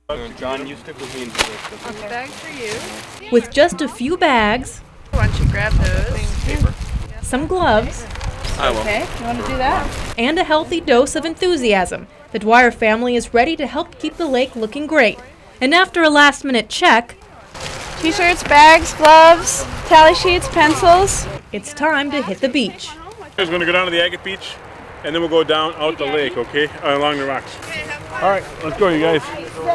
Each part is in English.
John, you stick with me until this. Okay. Bag for you. With just a few bags, Why don't you grab those? Paper. some gloves, I will. Okay, you want to do that? and a healthy dose of enthusiasm, the Dwyer family is ready to help keep the lake looking great. And after a last-minute check, T-shirts, bags, gloves, tally sheets, pencils. it's time to hit the beach. We're going to go down to the agate beach, and then we'll go down out the lake, okay, along the rocks. All right, let's go, you guys.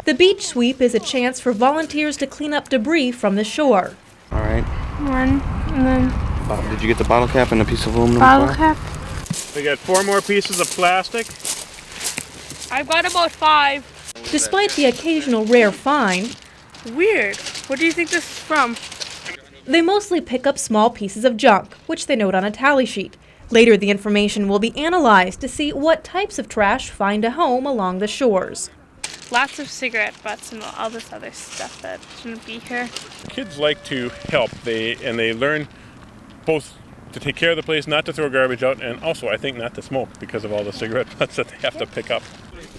The beach sweep is a chance for volunteers to clean up debris from the shore. All right. One, and then Did you get the bottle cap and a piece of aluminum bottle foil? cap. We got 4 more pieces of plastic. I've got about 5. Despite the occasional rare find, Weird. What do you think this is from? they mostly pick up small pieces of junk, which they note on a tally sheet. Later, the information will be analyzed to see what types of trash find a home along the shores. Lots of cigarette butts and all this other stuff that shouldn't be here. Kids like to help. They learn both to take care of the place, not to throw garbage out, and also, I think, not to smoke because of all the cigarette butts that they have to pick up.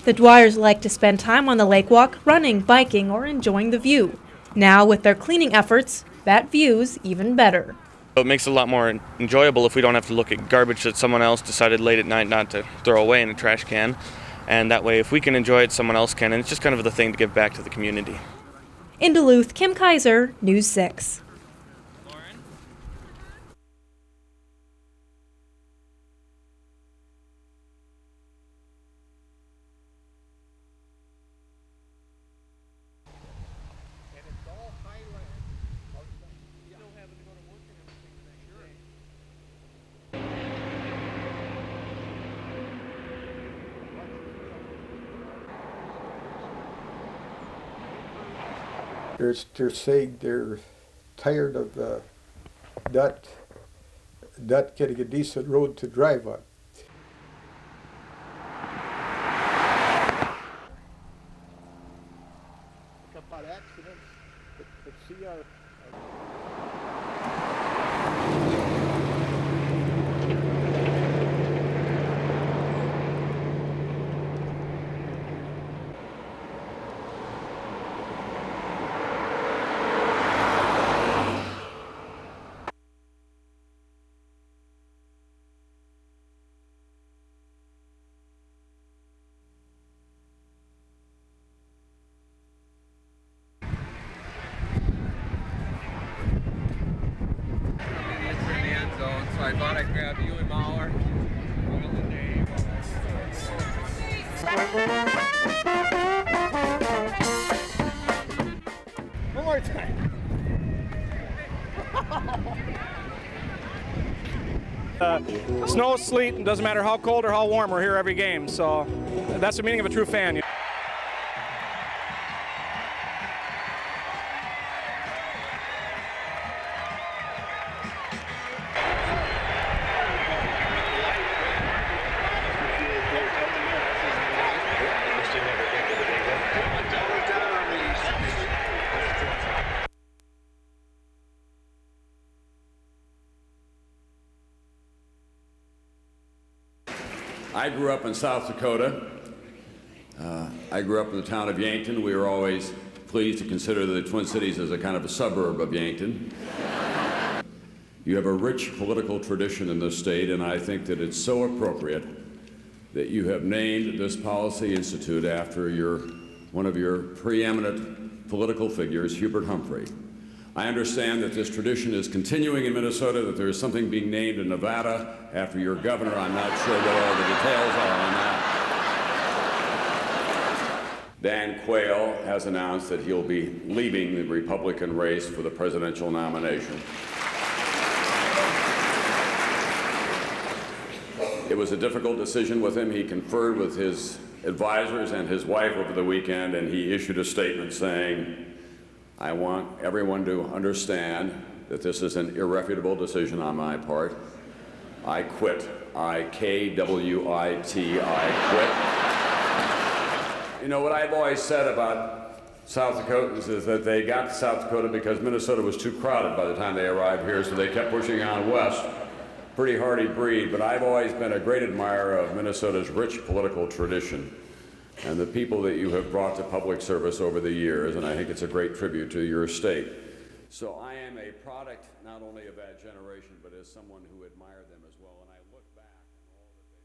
The Dwyers like to spend time on the lake walk, running, biking, or enjoying the view. Now, with their cleaning efforts, that view's even better. It makes it a lot more enjoyable if we don't have to look at garbage that someone else decided late at night not to throw away in a trash can. And that way, if we can enjoy it, someone else can. And it's just kind of the thing to give back to the community. In Duluth, Kim Kaiser, News 6. They're saying they're tired of not getting a decent road to drive on. About accidents, but see our So I thought I'd grab you and Mauer. one more time. Snow, sleet, and doesn't matter how cold or how warm, we're here every game. So that's the meaning of a true fan. I grew up in South Dakota. I grew up in the town of Yankton. We were always pleased to consider the Twin Cities as a kind of a suburb of Yankton. You have a rich political tradition in this state, and I think that it's so appropriate that you have named this Policy Institute after one of your preeminent political figures, Hubert Humphrey. I understand that this tradition is continuing in Minnesota, that there is something being named in Nevada after your governor. I'm not sure what all the details are on that. Dan Quayle has announced that he'll be leaving the Republican race for the presidential nomination. It was a difficult decision with him. He conferred with his advisors and his wife over the weekend, and he issued a statement saying, I want everyone to understand that this is an irrefutable decision on my part. I quit. I-K-W-I-T, I quit. You know, what I've always said about South Dakotans is that they got to South Dakota because Minnesota was too crowded by the time they arrived here, so they kept pushing on west. Pretty hardy breed, but I've always been a great admirer of Minnesota's rich political tradition. and the people that you have brought to public service over the years, and I think it's a great tribute to your state. So I am a product not only of that generation, but as someone who admired them as well, and I look back on all that they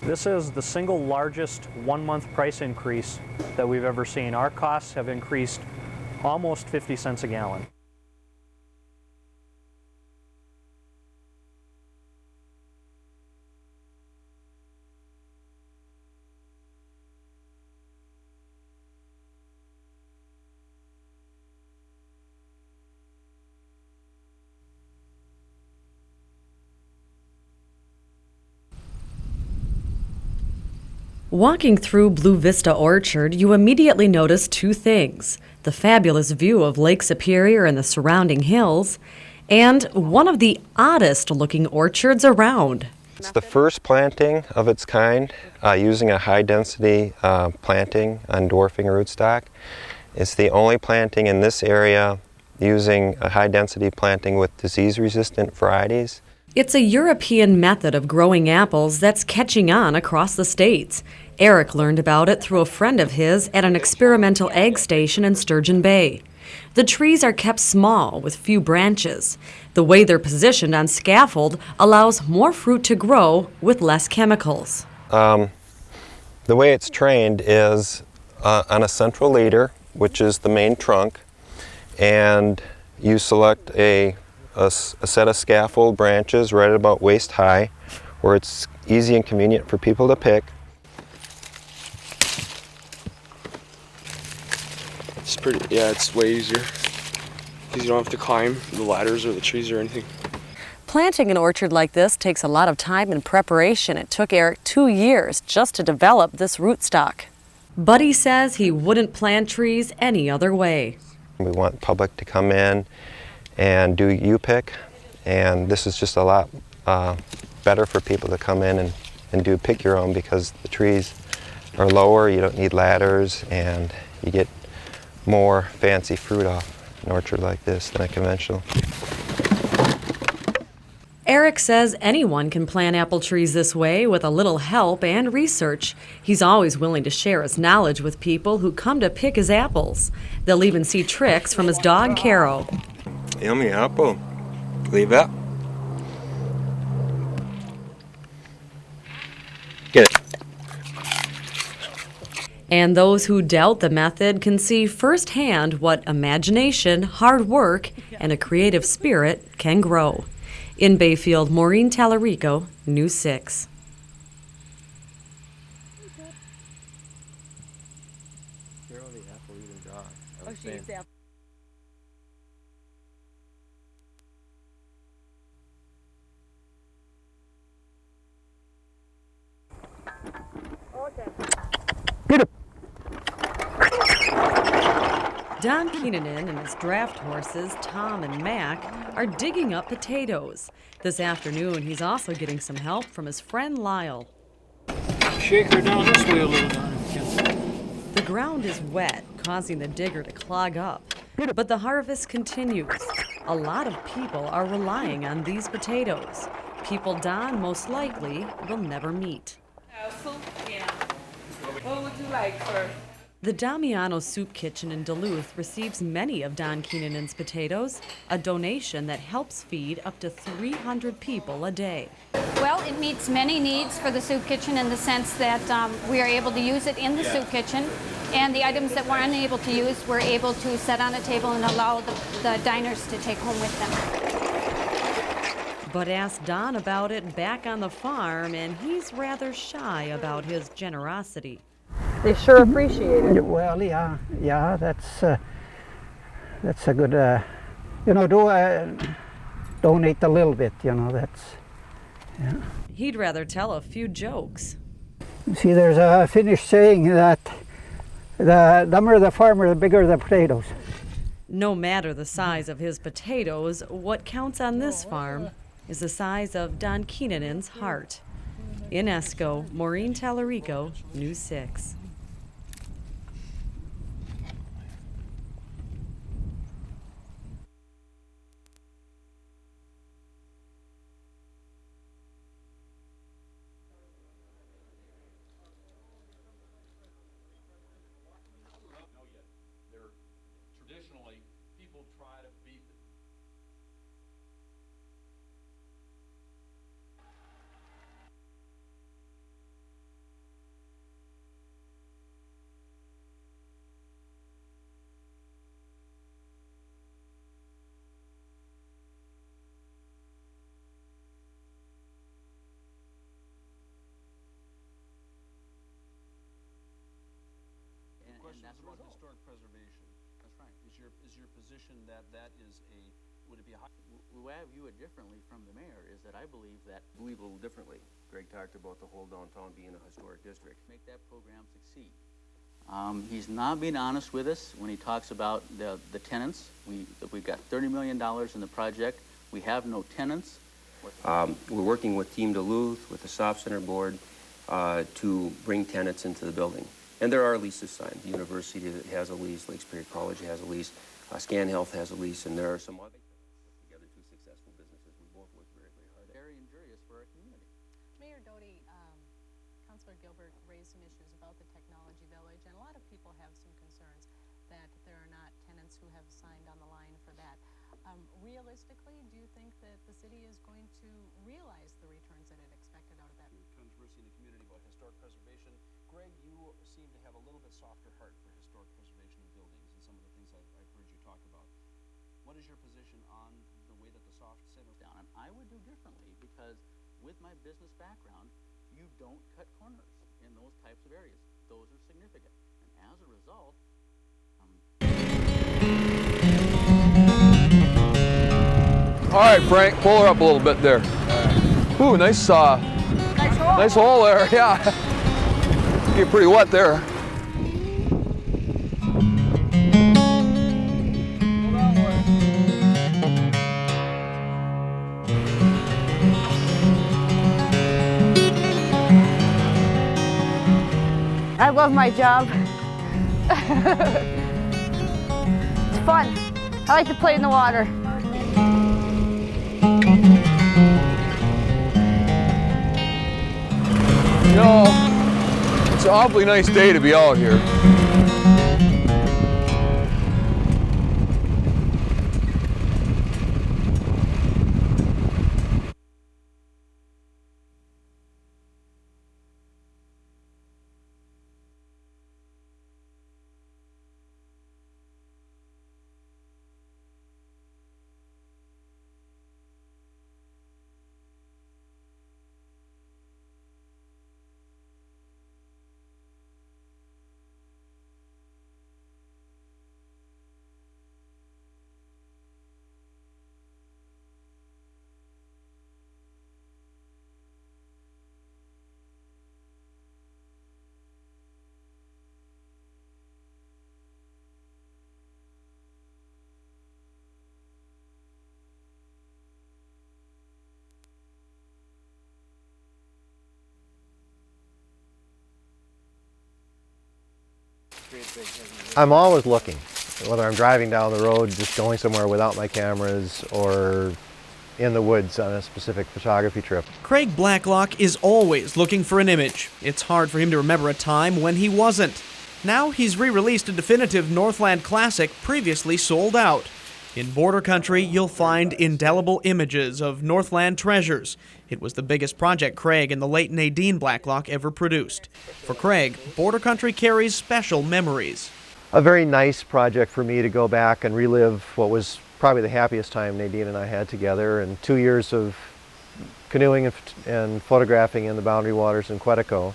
This is the single largest 1-month price increase that we've ever seen. Our costs have increased almost 50 cents a gallon. Walking through Blue Vista Orchard, you immediately notice two things: the fabulous view of Lake Superior and the surrounding hills, and one of the oddest looking orchards around. It's the first planting of its kind using a high density planting on dwarfing rootstock. It's the only planting in this area using a high density planting with disease resistant varieties. It's a European method of growing apples that's catching on across the states. Eric learned about it through a friend of his at an experimental egg station in Sturgeon Bay. The trees are kept small with few branches. The way they're positioned on scaffold allows more fruit to grow with less chemicals. The way it's trained is on a central leader, which is the main trunk, and you select a set of scaffold branches right at about waist high, where it's easy and convenient for people to pick. It's way easier because you don't have to climb the ladders or the trees or anything. Planting an orchard like this takes a lot of time and preparation. It took Eric 2 years just to develop this rootstock. But he says he wouldn't plant trees any other way. We want the public to come in and do U-pick, and this is just a lot better for people to come in and do pick your own, because the trees are lower, you don't need ladders, and you get more fancy fruit off an orchard like this than a conventional. Eric says anyone can plant apple trees this way with a little help and research. He's always willing to share his knowledge with people who come to pick his apples. They'll even see tricks from his dog, Caro. Yummy apple. Leave that. Get it. And those who doubt the method can see firsthand what imagination, hard work, and a creative spirit can grow. In Bayfield, Maureen Tallarico, News 6. Don Keenanen and his draft horses, Tom and Mac, are digging up potatoes. This afternoon, he's also getting some help from his friend Lyle. Shake her down this way a little, Don. The ground is wet, causing the digger to clog up. But the harvest continues. A lot of people are relying on these potatoes. People Don most likely will never meet. Soup? Yeah. What would you like for? The Damiano Soup Kitchen in Duluth receives many of Don Keenanen's potatoes, a donation that helps feed up to 300 people a day. Well, it meets many needs for the soup kitchen in the sense that we are able to use it in the soup kitchen, and the items that we're unable to use, we're able to set on a table and allow the diners to take home with them. But ask Don about it back on the farm, and he's rather shy about his generosity. They sure appreciate it. Well, yeah, that's a good, donate a little bit, that's, yeah. He'd rather tell a few jokes. See, there's a Finnish saying that The dumber the farmer, the bigger the potatoes. No matter the size of his potatoes, what counts on this farm is the size of Don Keenan's heart. In Esco, Maureen Tallarico, News 6. Traditionally, people try to beat the And that's about historic preservation. That's right. Is your position that would it be a high? The way I view it differently from the mayor is that I believe a little differently. Greg talked about the whole downtown being a historic district. Make that program succeed. He's not being honest with us when he talks about the tenants. We've got $30 million in the project. We have no tenants. We're working with Team Duluth, with the Soft Center Board, to bring tenants into the building. And there are leases signed. The university has a lease, Lake Superior College has a lease, Scan Health has a lease, and there are some other together two successful businesses. We both work very, very hard. Very injurious for our community. Mayor Doty, Councilor Gilbert raised some issues about the technology village, and a lot of people have some concerns that there are not tenants who have signed on the line for that. Realistically, do you think that the city is going to realize the returns that it expected out of that? Controversy in the community about historic preservation. Greg, you seem to have a little bit softer heart for historic preservation of buildings and some of the things I've heard you talk about. What is your position on the way that the Soft Center down? And I would do differently because with my business background, you don't cut corners in those types of areas. Those are significant. And as a result, All right, Frank, pull her up a little bit there. Ooh, nice hole. Nice hole there, yeah. Get pretty wet there. I love my job. It's fun. I like to play in the water. You know, it's an awfully nice day to be out here. I'm always looking, whether I'm driving down the road, just going somewhere without my cameras, or in the woods on a specific photography trip. Craig Blacklock is always looking for an image. It's hard for him to remember a time when he wasn't. Now he's re-released a definitive Northland classic previously sold out. In Border Country, you'll find indelible images of Northland treasures. It was the biggest project Craig and the late Nadine Blacklock ever produced. For Craig, Border Country carries special memories. A very nice project for me to go back and relive what was probably the happiest time Nadine and I had together, and 2 years of canoeing and photographing in the Boundary Waters in Quetico.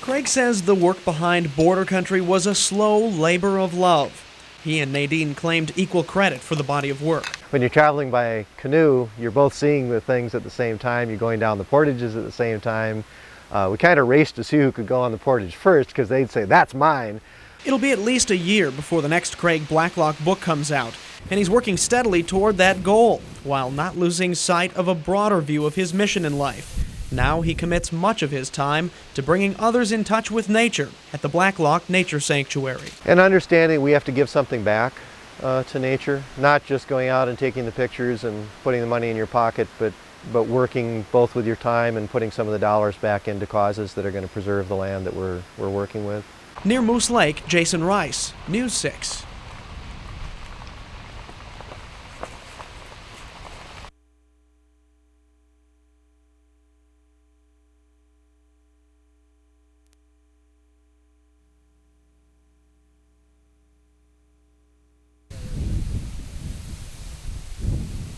Craig says the work behind Border Country was a slow labor of love. He and Nadine claimed equal credit for the body of work. When you're traveling by canoe, you're both seeing the things at the same time. You're going down the portages at the same time. we kind of raced to see who could go on the portage first because they'd say, "That's mine." It'll be at least a year before the next Craig Blacklock book comes out, and he's working steadily toward that goal, while not losing sight of a broader view of his mission in life. Now he commits much of his time to bringing others in touch with nature at the Blacklock Nature Sanctuary. And understanding we have to give something back to nature, not just going out and taking the pictures and putting the money in your pocket, but working both with your time and putting some of the dollars back into causes that are going to preserve the land that we're working with. Near Moose Lake, Jason Rice, News 6.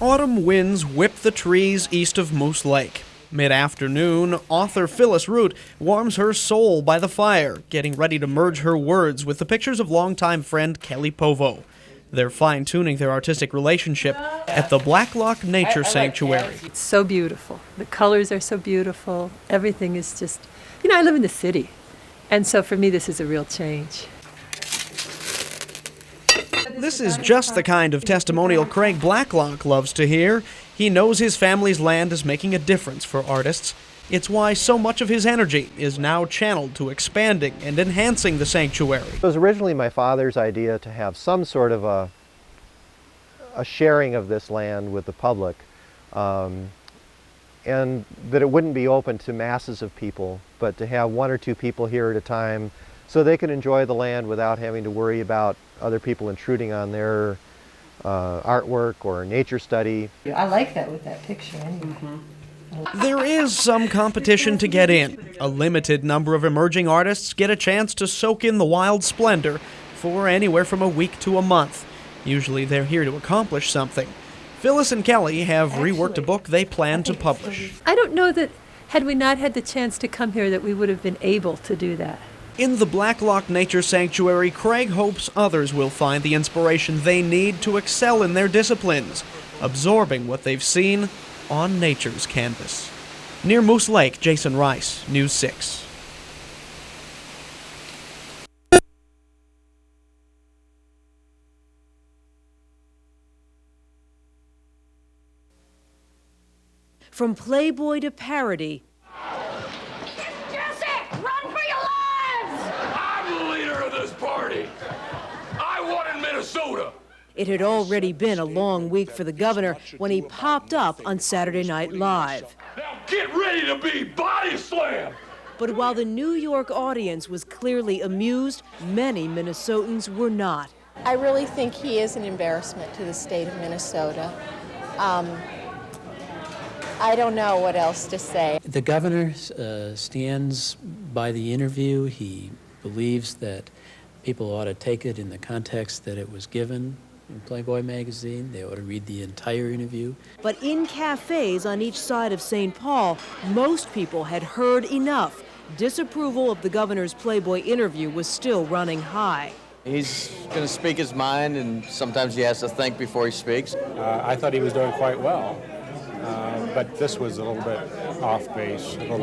Autumn winds whip the trees east of Moose Lake. Mid-afternoon, author Phyllis Root warms her soul by the fire, getting ready to merge her words with the pictures of longtime friend Kelly Povo. They're fine-tuning their artistic relationship at the Blacklock Nature Sanctuary. It's so beautiful. The colors are so beautiful. Everything is just, I live in the city. And so for me, this is a real change. This is just the kind of testimonial Craig Blacklock loves to hear. He knows his family's land is making a difference for artists. It's why so much of his energy is now channeled to expanding and enhancing the sanctuary. It was originally my father's idea to have some sort of a sharing of this land with the public, and that it wouldn't be open to masses of people, but to have 1 or 2 people here at a time so they could enjoy the land without having to worry about other people intruding on their artwork or nature study. I like that with that picture anyway. There is some competition to get in. A limited number of emerging artists get a chance to soak in the wild splendor for anywhere from a week to a month. Usually they're here to accomplish something. Phyllis and Kelly have reworked a book they plan to publish. I don't know that had we not had the chance to come here that we would have been able to do that. In the Blacklock Nature Sanctuary, Craig hopes others will find the inspiration they need to excel in their disciplines, absorbing what they've seen on nature's canvas. Near Moose Lake, Jason Rice, News 6. From Playboy to parody, it had already been a long week for the governor when he popped up on Saturday Night Live. Now get ready to be body slammed! But while the New York audience was clearly amused, many Minnesotans were not. I really think he is an embarrassment to the state of Minnesota. I don't know what else to say. The governor stands by the interview. He believes that people ought to take it in the context that it was given in Playboy magazine. They ought to read the entire interview. But in cafes on each side of St. Paul, most people had heard enough. Disapproval of the governor's Playboy interview was still running high. He's going to speak his mind, and sometimes he has to think before he speaks. I thought he was doing quite well, but this was a little bit off base, a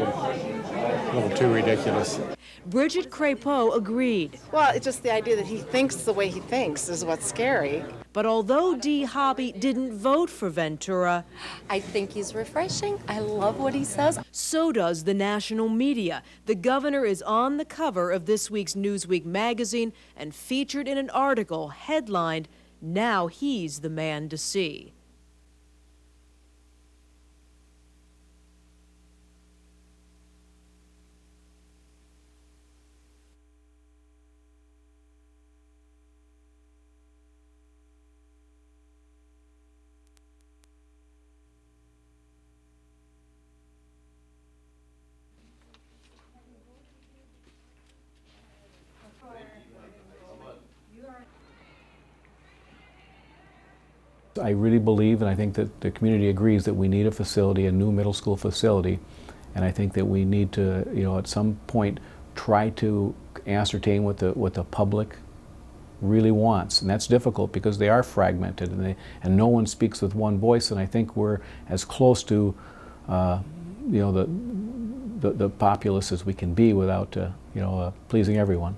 little too ridiculous. Bridget Crépeau agreed. Well, it's just the idea that he thinks the way he thinks is what's scary. But although Dee Hobby didn't vote for Ventura, I think he's refreshing. I love what he says. So does the national media. The governor is on the cover of this week's Newsweek magazine and featured in an article headlined, "Now He's the Man to See." I really believe, and I think that the community agrees, that we need a facility, a new middle school facility, and I think that we need to, at some point, try to ascertain what the public really wants, and that's difficult because they are fragmented and no one speaks with one voice. And I think we're as close to, the populace as we can be without pleasing everyone.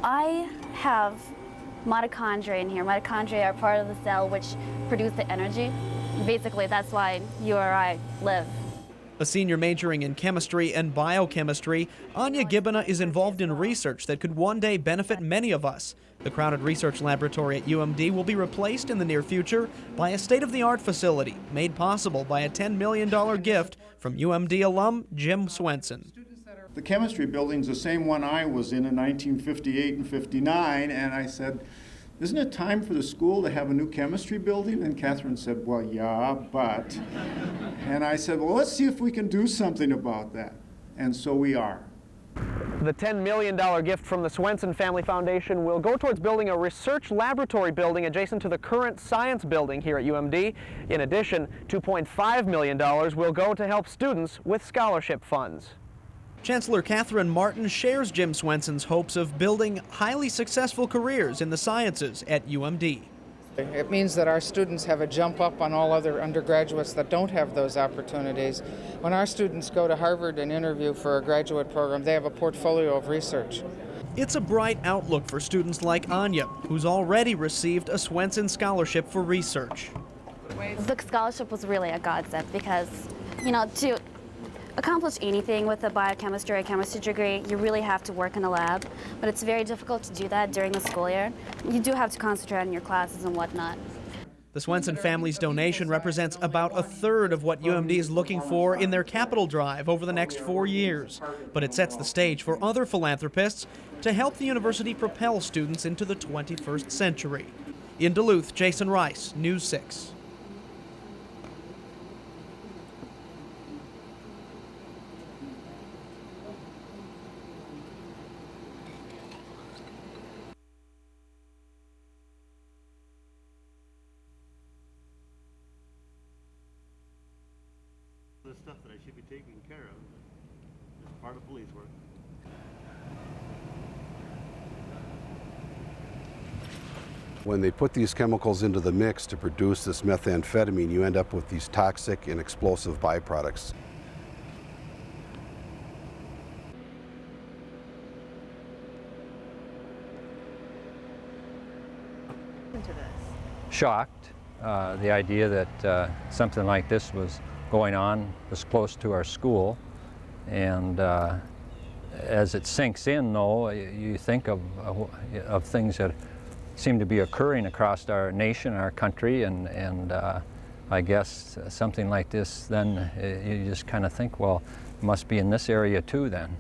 I have mitochondria in here. Mitochondria are part of the cell which produce the energy. Basically, that's why you or I live. A senior majoring in chemistry and biochemistry, Anya Gibbona is involved in research that could one day benefit many of us. The crowded research laboratory at UMD will be replaced in the near future by a state-of-the-art facility made possible by a $10 million gift from UMD alum Jim Swenson. The chemistry building's the same one I was in 1958 and 59, and I said, isn't it time for the school to have a new chemistry building? And Catherine said, well, yeah, but. And I said, well, let's see if we can do something about that. And so we are. The $10 million gift from the Swenson Family Foundation will go towards building a research laboratory building adjacent to the current science building here at UMD. In addition, $2.5 million will go to help students with scholarship funds. Chancellor Catherine Martin shares Jim Swenson's hopes of building highly successful careers in the sciences at UMD. It means that our students have a jump up on all other undergraduates that don't have those opportunities. When our students go to Harvard and interview for a graduate program, they have a portfolio of research. It's a bright outlook for students like Anya, who's already received a Swenson Scholarship for research. The scholarship was really a godsend because, to accomplish anything with a biochemistry or chemistry degree, you really have to work in a lab, but it's very difficult to do that during the school year. You do have to concentrate on your classes and whatnot. The Swenson family's donation represents about a third of what UMD is looking for in their capital drive over the next 4 years, but it sets the stage for other philanthropists to help the university propel students into the 21st century. In Duluth, Jason Rice, News 6. The stuff that I should be taking care of is part of police work. When they put these chemicals into the mix to produce this methamphetamine, you end up with these toxic and explosive byproducts. Shocked. The idea that something like this was going on this close to our school, and as it sinks in, though, you think of things that seem to be occurring across our nation, our country, and I guess something like this, then you just kind of think, well, it must be in this area too then.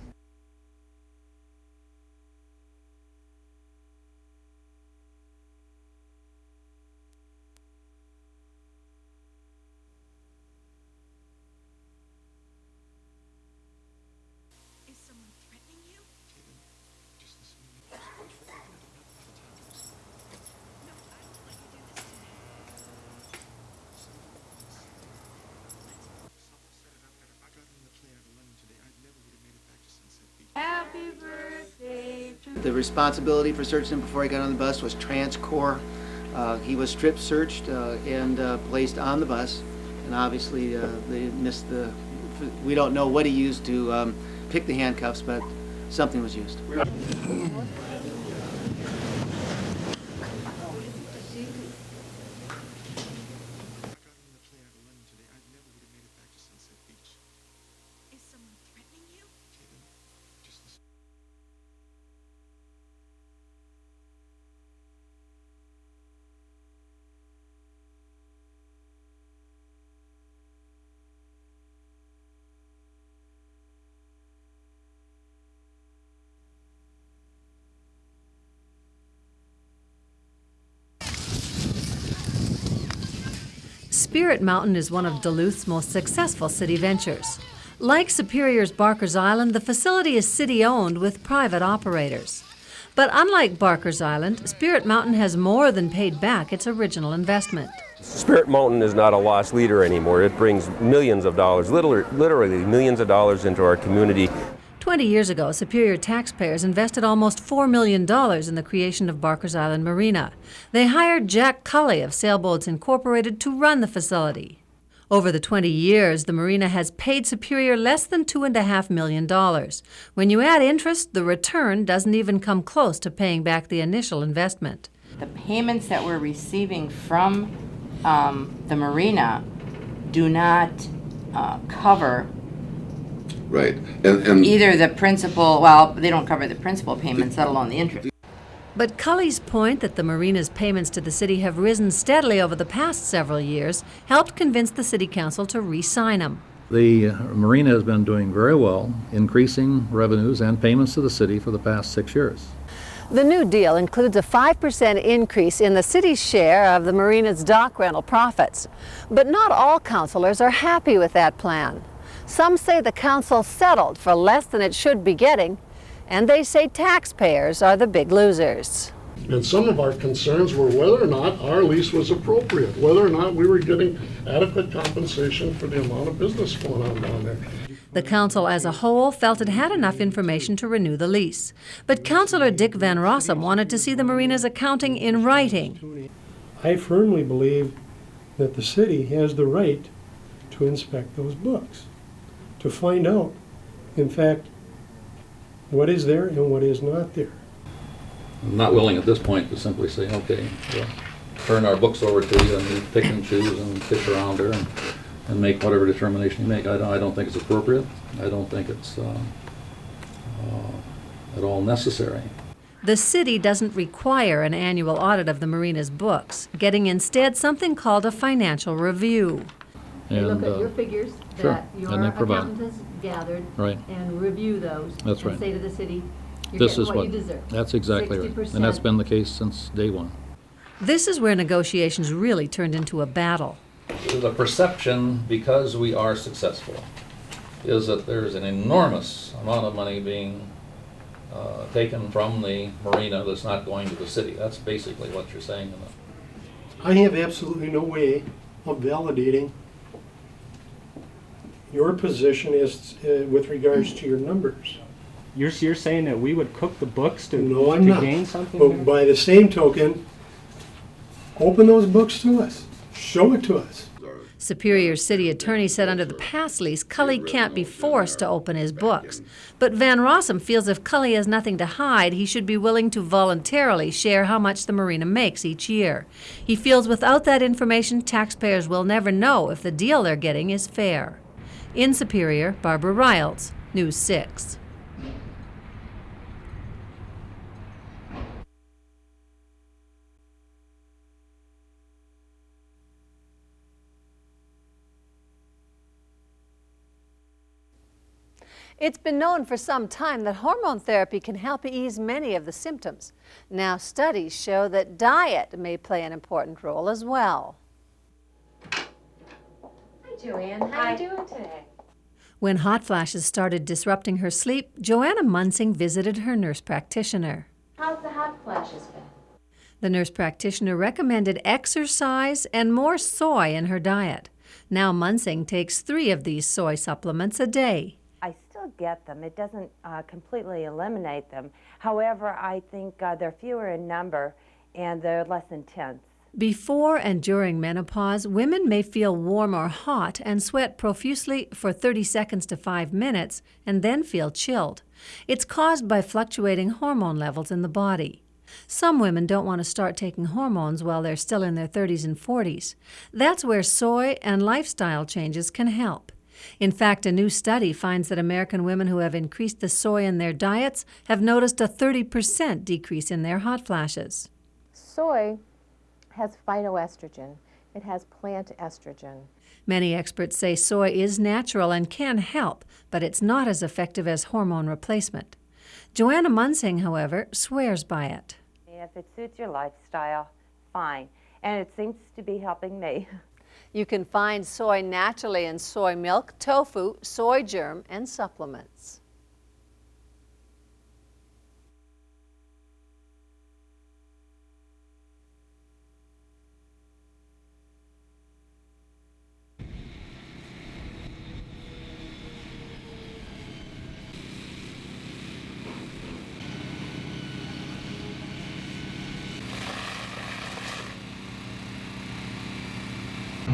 The responsibility for searching him before he got on the bus was TransCore. He was strip searched and placed on the bus, and obviously they missed the. We don't know what he used to pick the handcuffs, but something was used. Spirit Mountain is one of Duluth's most successful city ventures. Like Superior's Barker's Island, the facility is city-owned with private operators. But unlike Barker's Island, Spirit Mountain has more than paid back its original investment. Spirit Mountain is not a loss leader anymore. It brings millions of dollars, literally millions of dollars into our community. 20 years ago, Superior taxpayers invested almost $4 million in the creation of Barker's Island Marina. They hired Jack Cully of Sailboats Incorporated to run the facility. Over the 20 years, the marina has paid Superior less than $2.5 million. When you add interest, the return doesn't even come close to paying back the initial investment. The payments that we're receiving from the marina do not cover right. And either the principal, well, they don't cover the principal payments, let alone the interest. But Cully's point that the marina's payments to the city have risen steadily over the past several years helped convince the city council to re-sign them. The marina has been doing very well, increasing revenues and payments to the city for the past 6 years. The new deal includes a 5% increase in the city's share of the marina's dock rental profits. But not all councilors are happy with that plan. Some say the council settled for less than it should be getting, and they say taxpayers are the big losers. And some of our concerns were whether or not our lease was appropriate, whether or not we were getting adequate compensation for the amount of business going on down there. The council as a whole felt it had enough information to renew the lease. But Councillor Dick Van Rossum wanted to see the marina's accounting in writing. I firmly believe that the city has the right to inspect those books, to find out, in fact, what is there and what is not there. I'm not willing at this point to simply say, okay, we'll turn our books over to you and you pick and choose and fish around there and make whatever determination you make. I don't think it's appropriate. I don't think it's at all necessary. The city doesn't require an annual audit of the marina's books, getting instead something called a financial review. They look at your figures that your accountant has gathered and review those. That's right. And say to the city, you're this getting is what you deserve. That's exactly 60%. Right. And that's been the case since day one. This is where negotiations really turned into a battle. The perception, because we are successful, is that there's an enormous amount of money being taken from the marina that's not going to the city. That's basically what you're saying. I have absolutely no way of validating your position is with regards to your numbers. You're saying that we would cook the books to gain something? But by the same token, open those books to us. Show it to us. Superior City Attorney said under the pass lease, Cully can't be forced to open his books. But Van Rossum feels if Cully has nothing to hide, he should be willing to voluntarily share how much the marina makes each year. He feels without that information, taxpayers will never know if the deal they're getting is fair. In Superior, Barbara Riles, News 6. It's been known for some time that hormone therapy can help ease many of the symptoms. Now studies show that diet may play an important role as well. Joanne, how are you doing today? When hot flashes started disrupting her sleep, Joanna Munsing visited her nurse practitioner. How's the hot flashes been? The nurse practitioner recommended exercise and more soy in her diet. Now Munsing takes 3 of these soy supplements a day. I still get them. It doesn't completely eliminate them. However, I think they're fewer in number and they're less intense. Before and during menopause, women may feel warm or hot and sweat profusely for 30 seconds to 5 minutes and then feel chilled. It's caused by fluctuating hormone levels in the body. Some women don't want to start taking hormones while they're still in their 30s and 40s. That's where soy and lifestyle changes can help. In fact, a new study finds that American women who have increased the soy in their diets have noticed a 30% decrease in their hot flashes. Soy has phytoestrogen. It has plant estrogen. Many experts say soy is natural and can help, but it's not as effective as hormone replacement. Joanna Munsing, however, swears by it. If it suits your lifestyle, fine. And it seems to be helping me. You can find soy naturally in soy milk, tofu, soy germ, and supplements.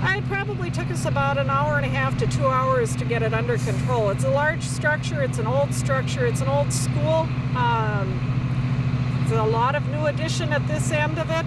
It probably took us about an hour and a half to 2 hours to get it under control. It's a large structure, it's an old structure, it's an old school. There's a lot of new addition at this end of it.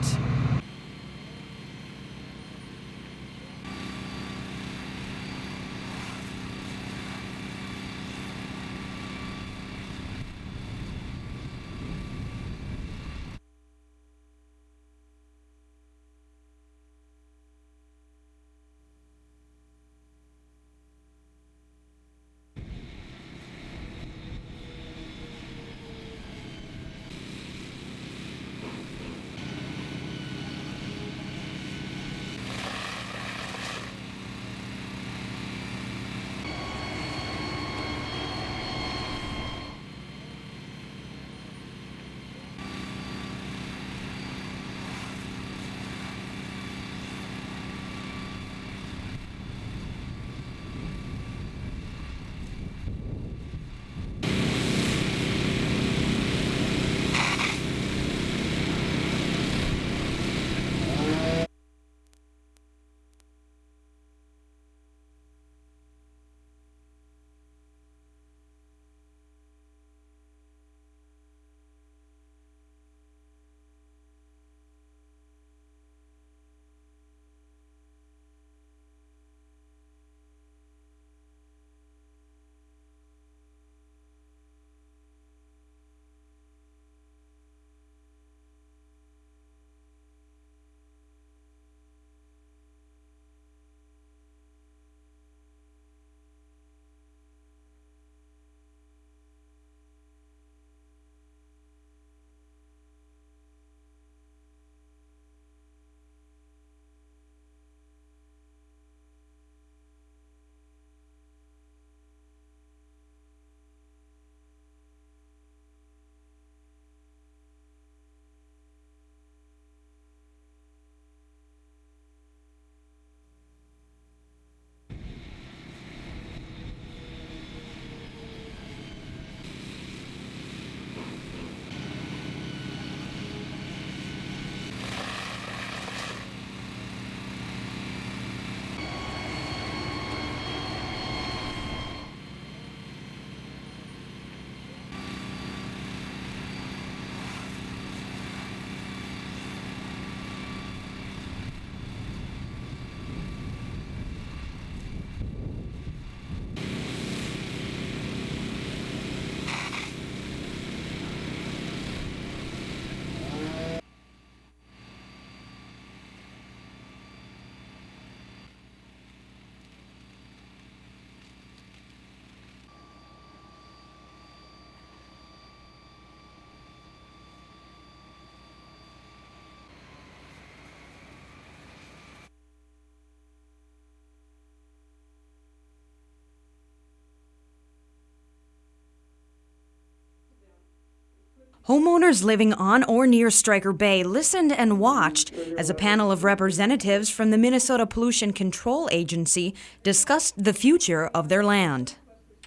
Homeowners living on or near Stryker Bay listened and watched as a panel of representatives from the Minnesota Pollution Control Agency discussed the future of their land.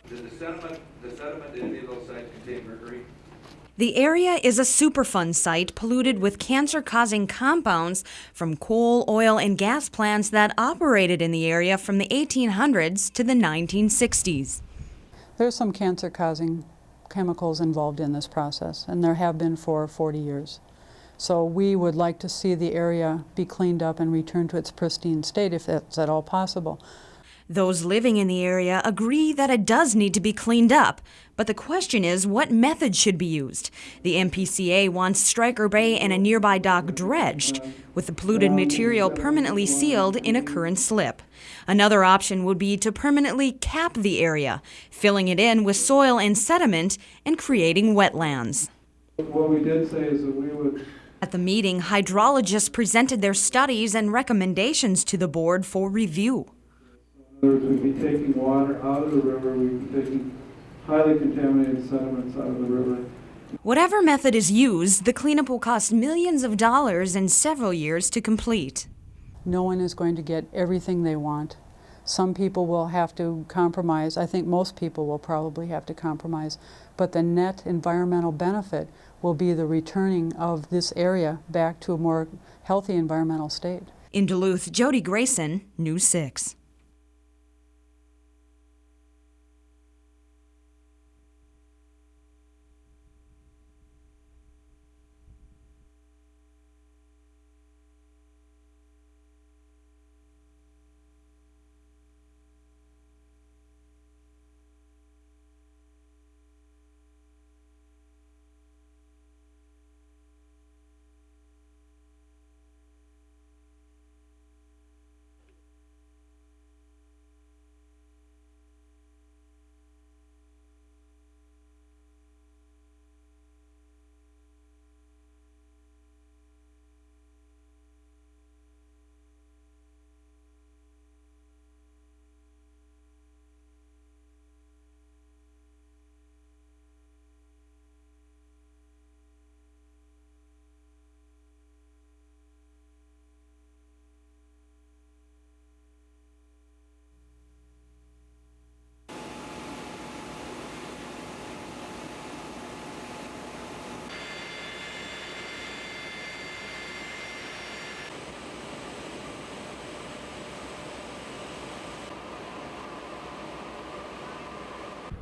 Did the sediment in any of those sites contain mercury? The area is a Superfund site polluted with cancer-causing compounds from coal, oil, and gas plants that operated in the area from the 1800s to the 1960s. There's some cancer-causing chemicals involved in this process, and there have been for 40 years. So we would like to see the area be cleaned up and returned to its pristine state if that's at all possible. Those living in the area agree that it does need to be cleaned up, but the question is what method should be used. The MPCA wants Stryker Bay and a nearby dock dredged, with the polluted material permanently sealed in a current slip. Another option would be to permanently cap the area, filling it in with soil and sediment and creating wetlands. What we did say is that we would... At the meeting, hydrologists presented their studies and recommendations to the board for review. In other words, we'd be taking water out of the river, we'd be taking highly contaminated sediments out of the river. Whatever method is used, the cleanup will cost millions of dollars and several years to complete. No one is going to get everything they want. Some people will have to compromise. I think most people will probably have to compromise. But the net environmental benefit will be the returning of this area back to a more healthy environmental state. In Duluth, Jody Grayson, News 6.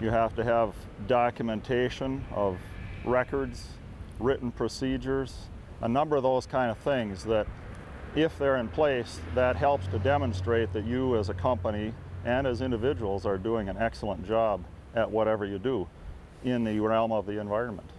You have to have documentation of records, written procedures, a number of those kind of things that, if they're in place, that helps to demonstrate that you as a company and as individuals are doing an excellent job at whatever you do in the realm of the environment.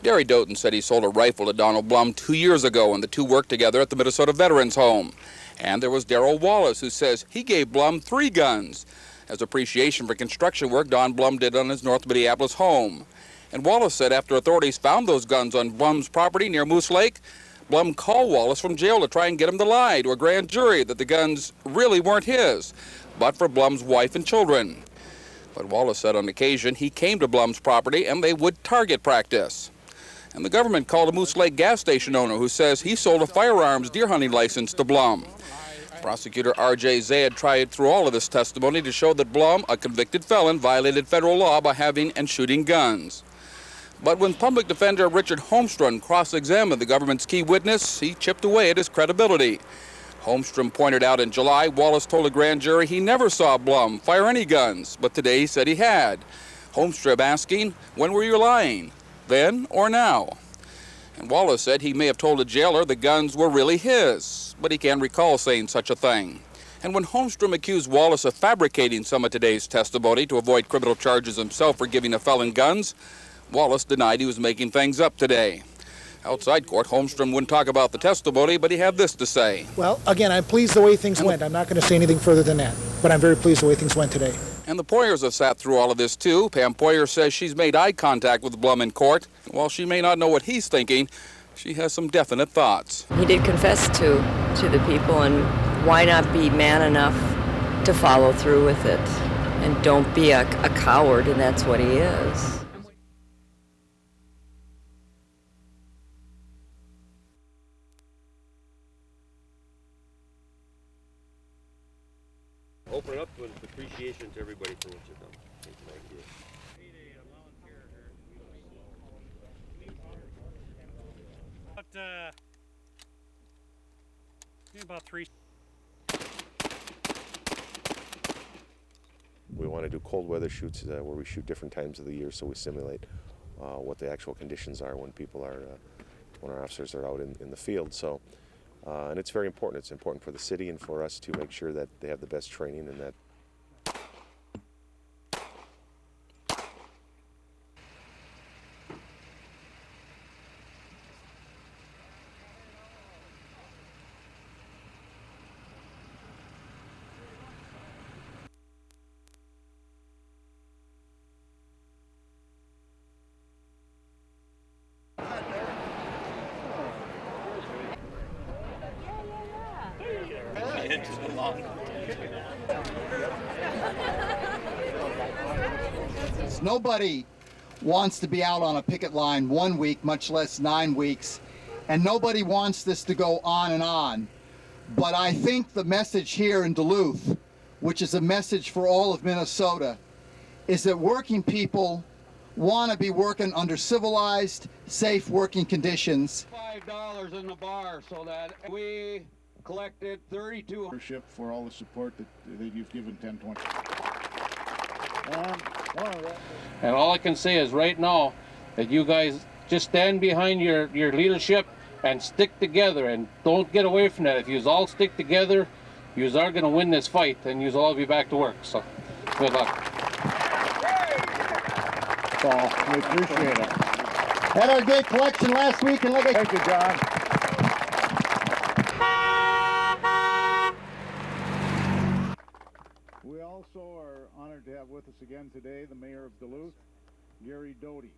Gary Doughton said he sold a rifle to Donald Blum 2 years ago, and the two worked together at the Minnesota Veterans Home. And there was Darrell Wallace, who says he gave Blum 3 guns as appreciation for construction work Don Blum did on his North Minneapolis home. And Wallace said after authorities found those guns on Blum's property near Moose Lake, Blum called Wallace from jail to try and get him to lie to a grand jury that the guns really weren't his, but for Blum's wife and children. But Wallace said on occasion he came to Blum's property and they would target practice. And the government called a Moose Lake gas station owner who says he sold a firearms deer hunting license to Blum. Prosecutor R.J. Zayed tried through all of this testimony to show that Blum, a convicted felon, violated federal law by having and shooting guns. But when public defender Richard Holmstrom cross-examined the government's key witness, he chipped away at his credibility. Holmstrom pointed out in July, Wallace told a grand jury he never saw Blum fire any guns, but today he said he had. Holmstrom asking, when were you lying, then or now? And Wallace said he may have told a jailer the guns were really his, but he can't recall saying such a thing. And when Holmstrom accused Wallace of fabricating some of today's testimony to avoid criminal charges himself for giving a felon guns, Wallace denied he was making things up today. Outside court, Holmstrom wouldn't talk about the testimony, but he had this to say. Well, again, I'm pleased the way things went. I'm not going to say anything further than that, but I'm very pleased the way things went today. And the Poyers have sat through all of this, too. Pam Poyer says she's made eye contact with Blum in court. While she may not know what he's thinking, she has some definite thoughts. He did confess to the people, and why not be man enough to follow through with it? And don't be a coward, and that's what he is. Open it up with appreciation to everybody for what you've done. Thank you. About 3. We want to do cold weather shoots where we shoot different times of the year, so we simulate what the actual conditions are when people are, when our officers are out in the field. So, and it's very important. It's important for the city and for us to make sure that they have the best training and that. Nobody wants to be out on a picket line 1 week, much less 9 weeks, and nobody wants this to go on and on. But I think the message here in Duluth, which is a message for all of Minnesota, is that working people want to be working under civilized, safe working conditions. $5 in the bar so that we collected 32 for all the support that you've given 1020. And all I can say is right now that you guys just stand behind your leadership and stick together and don't get away from that. If you all stick together, you are going to win this fight and you all be back to work. So good luck. Paul, we appreciate it. Had our good collection last week, and like I Thank you, John. We also are honored to have with us again today the Mayor of Duluth, Gary Doty.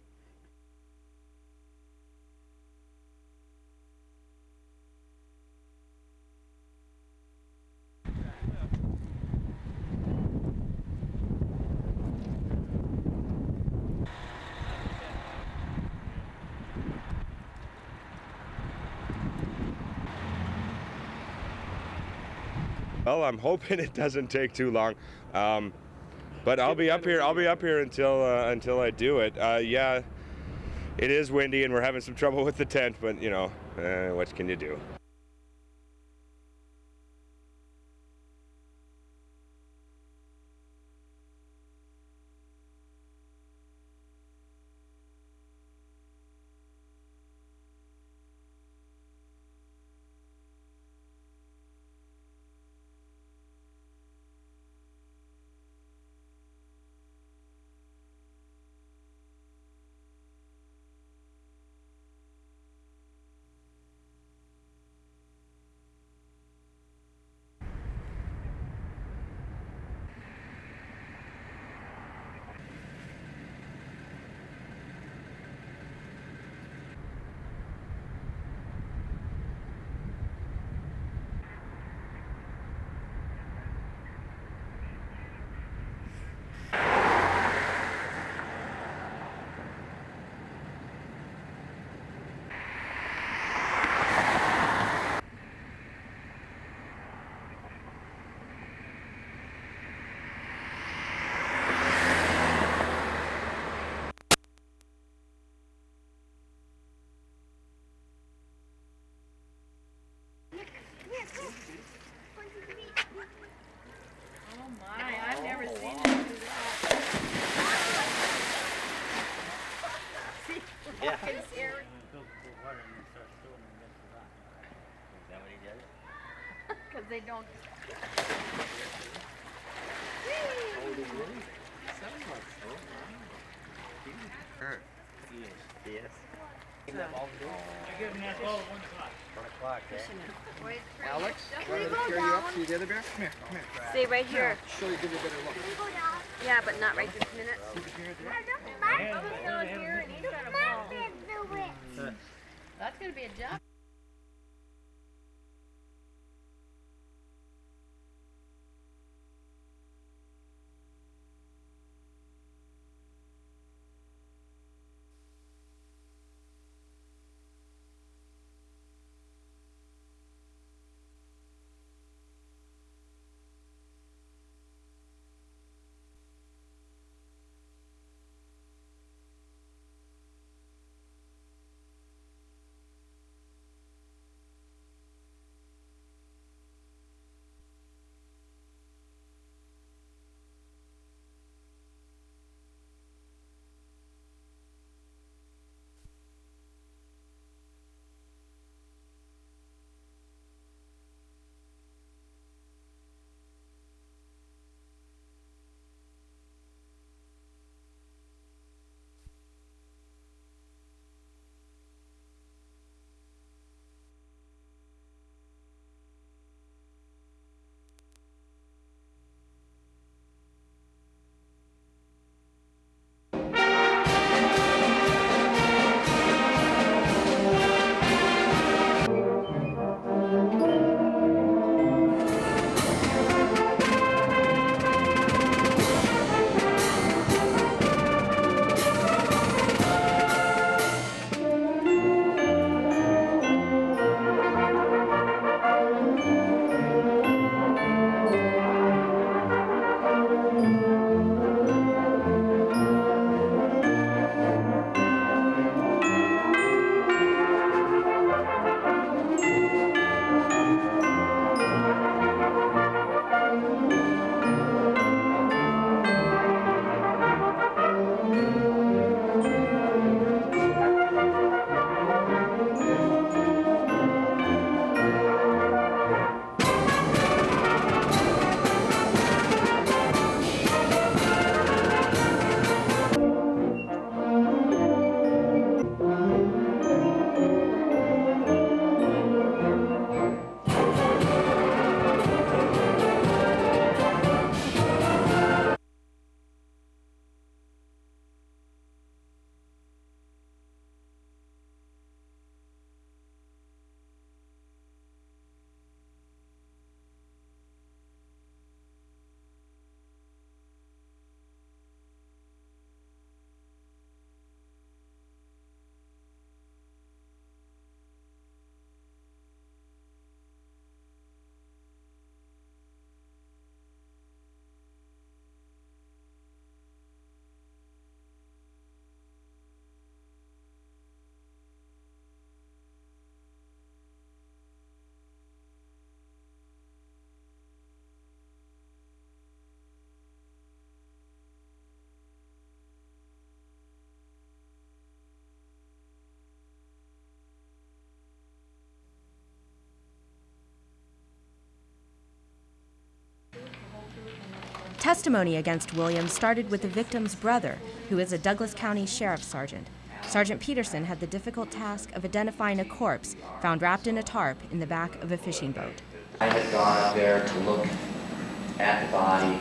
Well, I'm hoping it doesn't take too long, but I'll be up here. I'll be up here until I do it. Yeah, it is windy and we're having some trouble with the tent, but you know, what can you do? Yeah. Because they don't. Yes. Alex, want me to carry you up? See the other bear? Come here, come here. Stay right here. Show you, give you a better look. Yeah, but not right this minute. That's going to be a job. Testimony against Williams started with the victim's brother, who is a Douglas County Sheriff's Sergeant. Sergeant Peterson had the difficult task of identifying a corpse found wrapped in a tarp in the back of a fishing boat. I had gone up there to look at the body.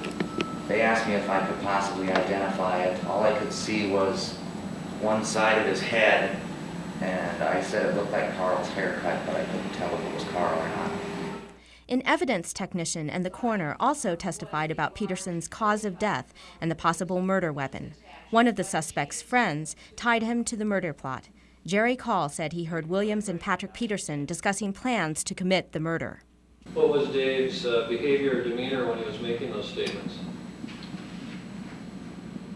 They asked me if I could possibly identify it. All I could see was one side of his head, and I said it looked like Carl's haircut, but I couldn't tell if it was Carl or not. An evidence technician and the coroner also testified about Peterson's cause of death and the possible murder weapon. One of the suspect's friends tied him to the murder plot. Jerry Call said he heard Williams and Patrick Peterson discussing plans to commit the murder. What was Dave's behavior or demeanor when he was making those statements?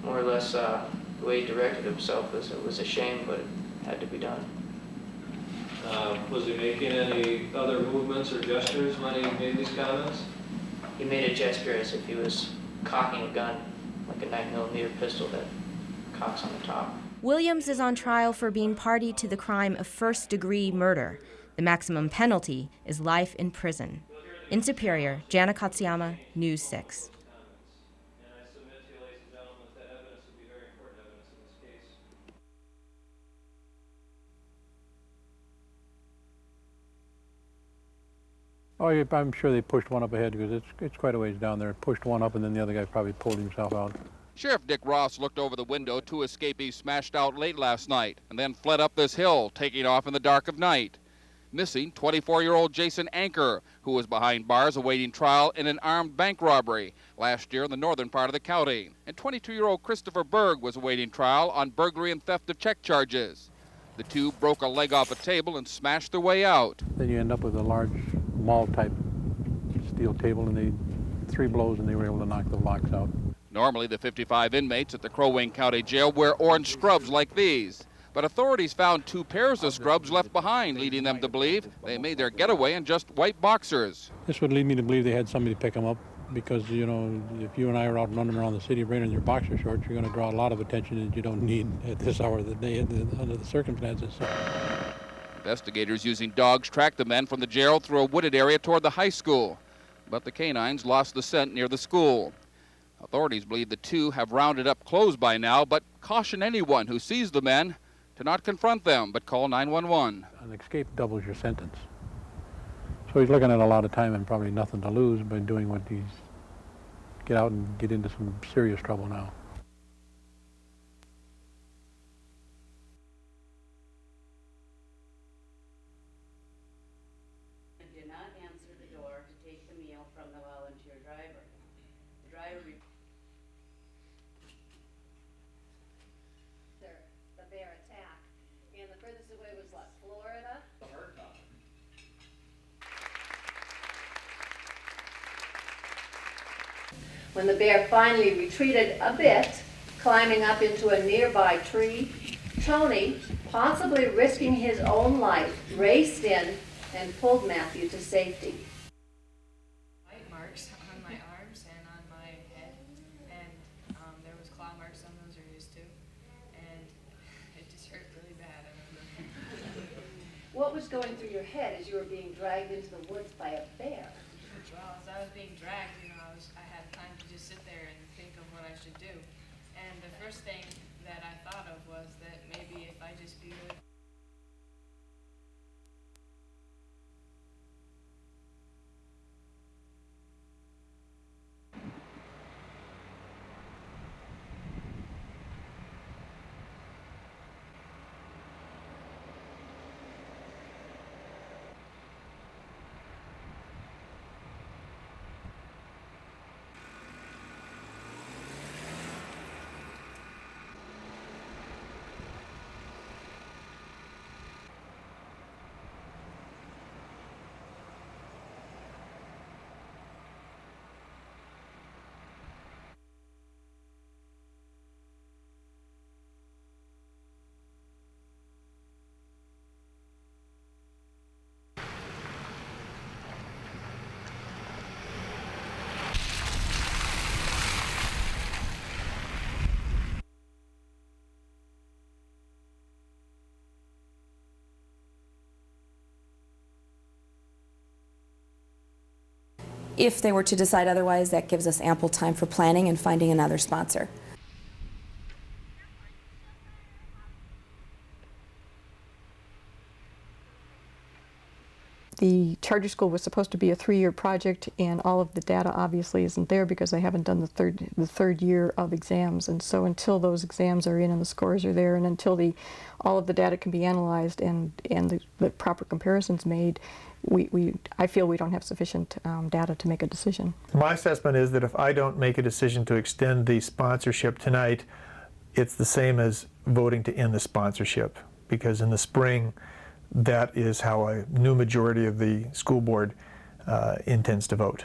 More or less, the way he directed himself was it was a shame, but it had to be done. Was he making any other movements or gestures when he made these comments? He made a gesture as if he was cocking a gun, like a 9mm pistol that cocks on the top. Williams is on trial for being party to the crime of first-degree murder. The maximum penalty is life in prison. In Superior, Jana Katsuyama, News 6. Oh, I'm sure they pushed one up ahead because it's quite a ways down there. Pushed one up and then the other guy probably pulled himself out. Sheriff Dick Ross looked over the window. 2 escapees smashed out late last night and then fled up this hill, taking off in the dark of night. Missing 24-year-old Jason Anker, who was behind bars awaiting trial in an armed bank robbery last year in the northern part of the county. And 22-year-old Christopher Berg was awaiting trial on burglary and theft of check charges. The two broke a leg off a table and smashed their way out. Then you end up with a large mall-type steel table, and 3 blows, and they were able to knock the locks out. Normally, the 55 inmates at the Crow Wing County Jail wear orange scrubs like these. But authorities found 2 pairs of scrubs left behind, leading them to believe they made their getaway in just white boxers. This would lead me to believe they had somebody pick them up because, you know, if you and I are out running around the city right in your boxer shorts, you're going to draw a lot of attention that you don't need at this hour of the day under the circumstances. Investigators using dogs tracked the men from the jail through a wooded area toward the high school, but the canines lost the scent near the school. Authorities believe the 2 have rounded up clothes by now, but caution anyone who sees the men to not confront them, but call 911. An escape doubles your sentence. So he's looking at a lot of time and probably nothing to lose by doing what he's get out and get into some serious trouble now. Did not answer the door to take the meal from the volunteer driver. The driver the bear attack, and the furthest away was what, Florida? When the bear finally retreated a bit, climbing up into a nearby tree, Tony, possibly risking his own life, raced in and pulled Matthew to safety. Bite marks on my arms and on my head, and there was claw marks on those areas too, and it just hurt really bad. I remember. What was going through your head as you were being dragged into the woods by a bear? Well, as I was being dragged, you know, I had time to just sit there and think of what I should do, and the first thing that I thought of was that maybe if I just be really If they were to decide otherwise, that gives us ample time for planning and finding another sponsor. The charter school was supposed to be a 3-year project, and all of the data obviously isn't there because they haven't done the third year of exams. And so until those exams are in and the scores are there, and until all of the data can be analyzed and the proper comparisons made, I feel we don't have sufficient data to make a decision. My assessment is that if I don't make a decision to extend the sponsorship tonight, it's the same as voting to end the sponsorship, because in the spring, that is how a new majority of the school board intends to vote.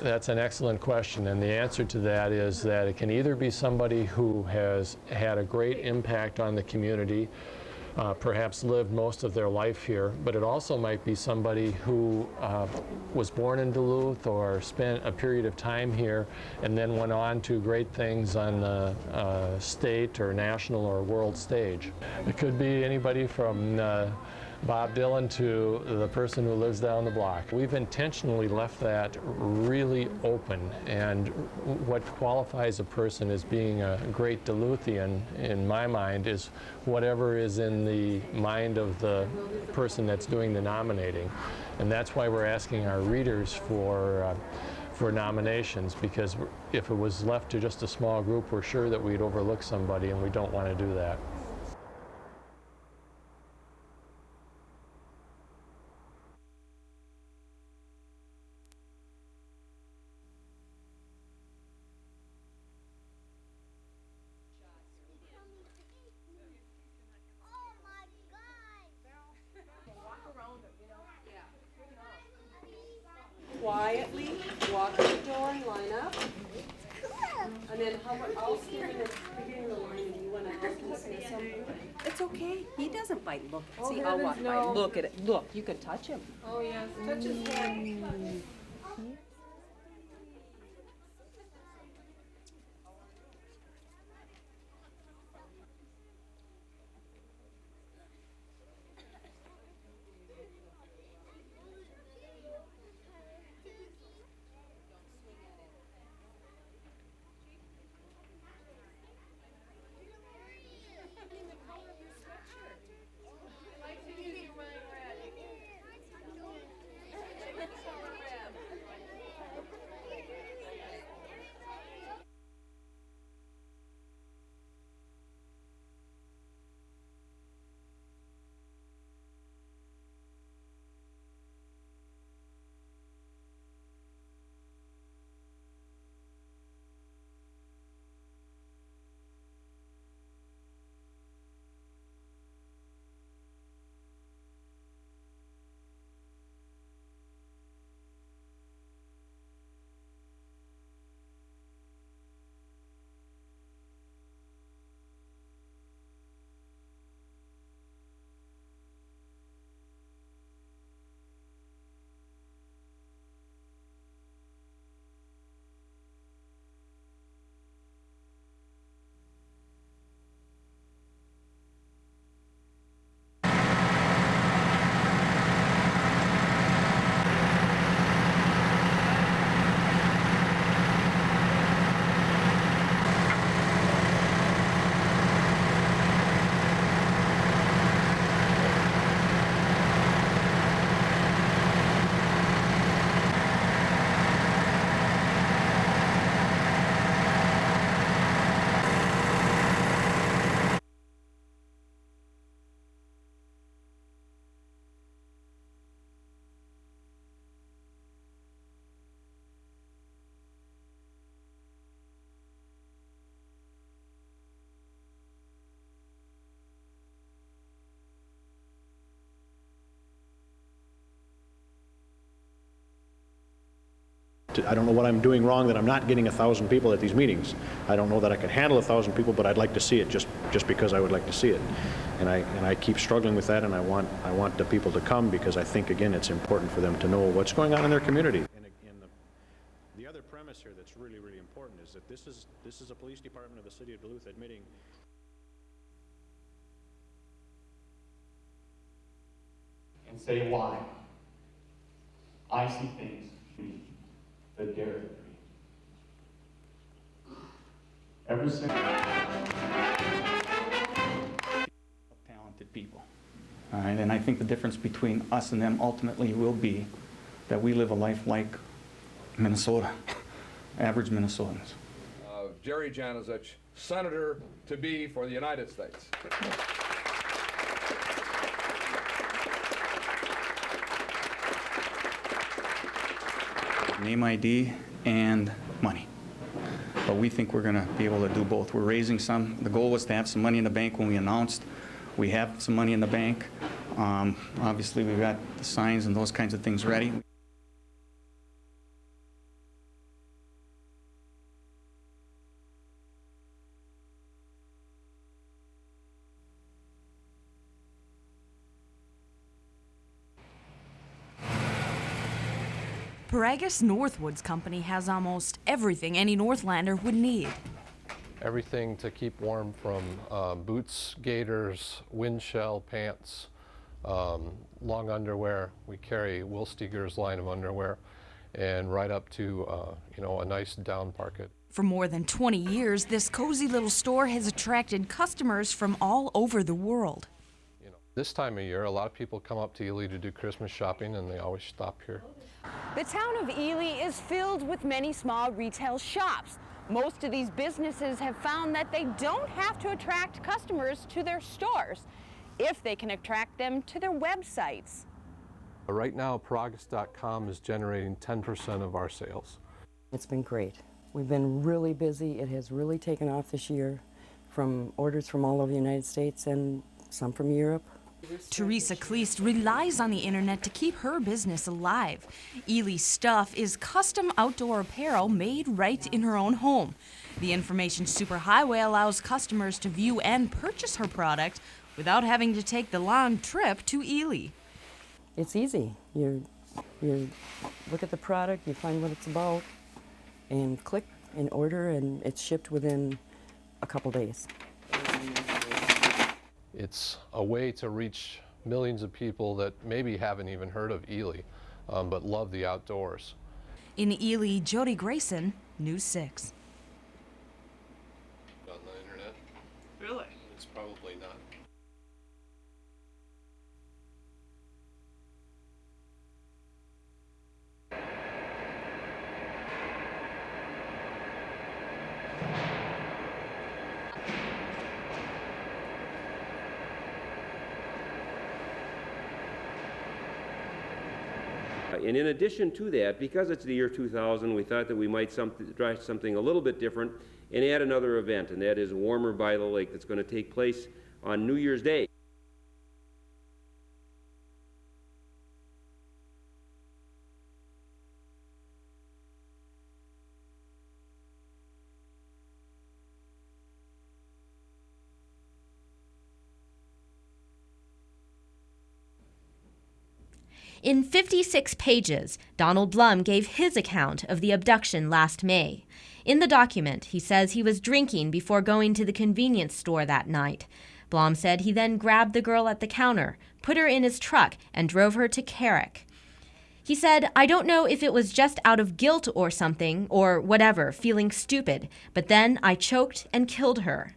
That's an excellent question, and the answer to that is that it can either be somebody who has had a great impact on the community, perhaps lived most of their life here, but it also might be somebody who was born in Duluth or spent a period of time here and then went on to great things on the state or national or world stage. It could be anybody from Bob Dylan to the person who lives down the block. We've intentionally left that really open, and what qualifies a person as being a great Duluthian, in my mind, is whatever is in the mind of the person that's doing the nominating. And that's why we're asking our readers for nominations, because if it was left to just a small group, we're sure that we'd overlook somebody, and we don't want to do that. Quietly walk to the door and line up. And then I'll stand at the beginning of the line and you want to ask him to say something. It's okay. He doesn't bite. Look. Oh, See, I'll walk heavens, by. no. Look at it. Look, you can touch him. Oh, yes. Touch his head. I don't know what I'm doing wrong that I'm not getting 1,000 people at these meetings. I don't know that I can handle 1,000 people, but I'd like to see it just because I would like to see it. And I keep struggling with that, and I want the people to come because I think, again, it's important for them to know what's going on in their community. And the other premise here that's really, really important is that this is a police department of the city of Duluth admitting and say why. I see things that dare to be. Ever since talented people. All right, and I think the difference between us and them ultimately will be that we live a life like Minnesota, average Minnesotans. Jerry Januzich, Senator to be for the United States. Name ID and money. But we think we're going to be able to do both. We're raising some. The goal was to have some money in the bank when we announced. We have some money in the bank. Obviously, we've got the signs and those kinds of things ready. Paragus Northwoods Company has almost everything any Northlander would need. Everything to keep warm, from boots, gaiters, wind shell, pants, long underwear. We carry Wilsteger's line of underwear, and right up to a nice down parket. For more than 20 years, this cozy little store has attracted customers from all over the world. This time of year, a lot of people come up to Ely to do Christmas shopping, and they always stop here. The town of Ely is filled with many small retail shops. Most of these businesses have found that they don't have to attract customers to their stores if they can attract them to their websites. Right now, Paragus.com is generating 10% of our sales. It's been great. We've been really busy. It has really taken off this year, from orders from all over the United States and some from Europe. Teresa Kleist relies on the internet to keep her business alive. Ely Stuff is custom outdoor apparel made right in her own home. The information superhighway allows customers to view and purchase her product without having to take the long trip to Ely. It's easy. You look at the product, you find what it's about, and click and order, and it's shipped within a couple days. It's a way to reach millions of people that maybe haven't even heard of Ely, but love the outdoors. In Ely, Jody Grayson, News 6. On the internet? Really? It's probably not. And in addition to that, because it's the year 2000, we thought that we might try something a little bit different and add another event, and that is Warmer by the Lake, that's going to take place on New Year's Day. In 56 pages, Donald Blum gave his account of the abduction last May. In the document, he says he was drinking before going to the convenience store that night. Blum said he then grabbed the girl at the counter, put her in his truck, and drove her to Carrick. He said, "I don't know if it was just out of guilt or something, or whatever, feeling stupid, but then I choked and killed her."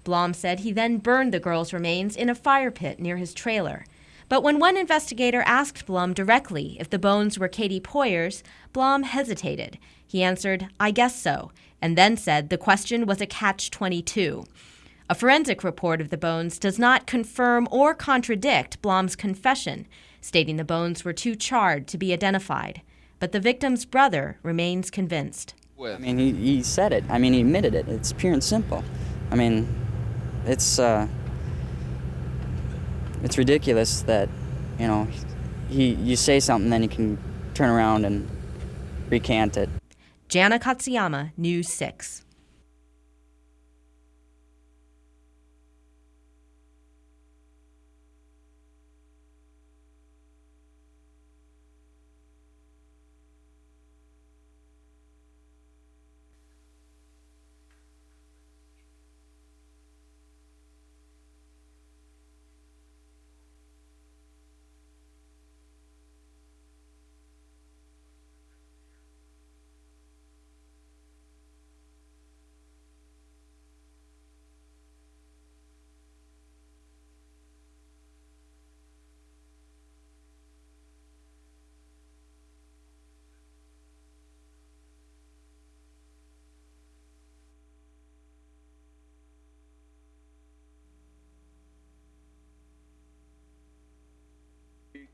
Blum said he then burned the girl's remains in a fire pit near his trailer. But when one investigator asked Blum directly if the bones were Katie Poyer's, Blum hesitated. He answered, "I guess so," and then said the question was a catch-22. A forensic report of the bones does not confirm or contradict Blum's confession, stating the bones were too charred to be identified. But the victim's brother remains convinced. I mean, he said it. I mean, he admitted it. It's pure and simple. I mean, it's ridiculous that, you say something, then you can turn around and recant it. Jana Katsuyama, News 6.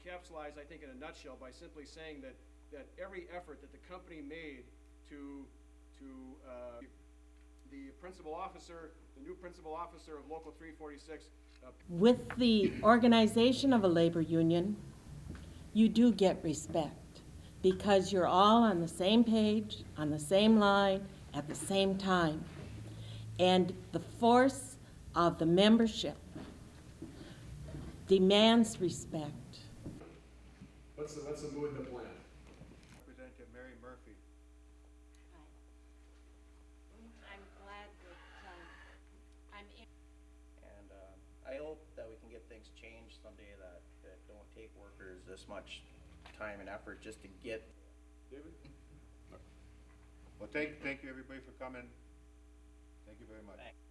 Capsulize, I think, in a nutshell by simply saying that every effort that the company made to the principal officer, the new principal officer of Local 346. With the organization of a labor union, you do get respect because you're all on the same page, on the same line, at the same time. And the force of the membership demands respect. What's the mood in the plant? this much time and effort just to get. David? Well, thank you everybody for coming. Thank you very much. Thanks.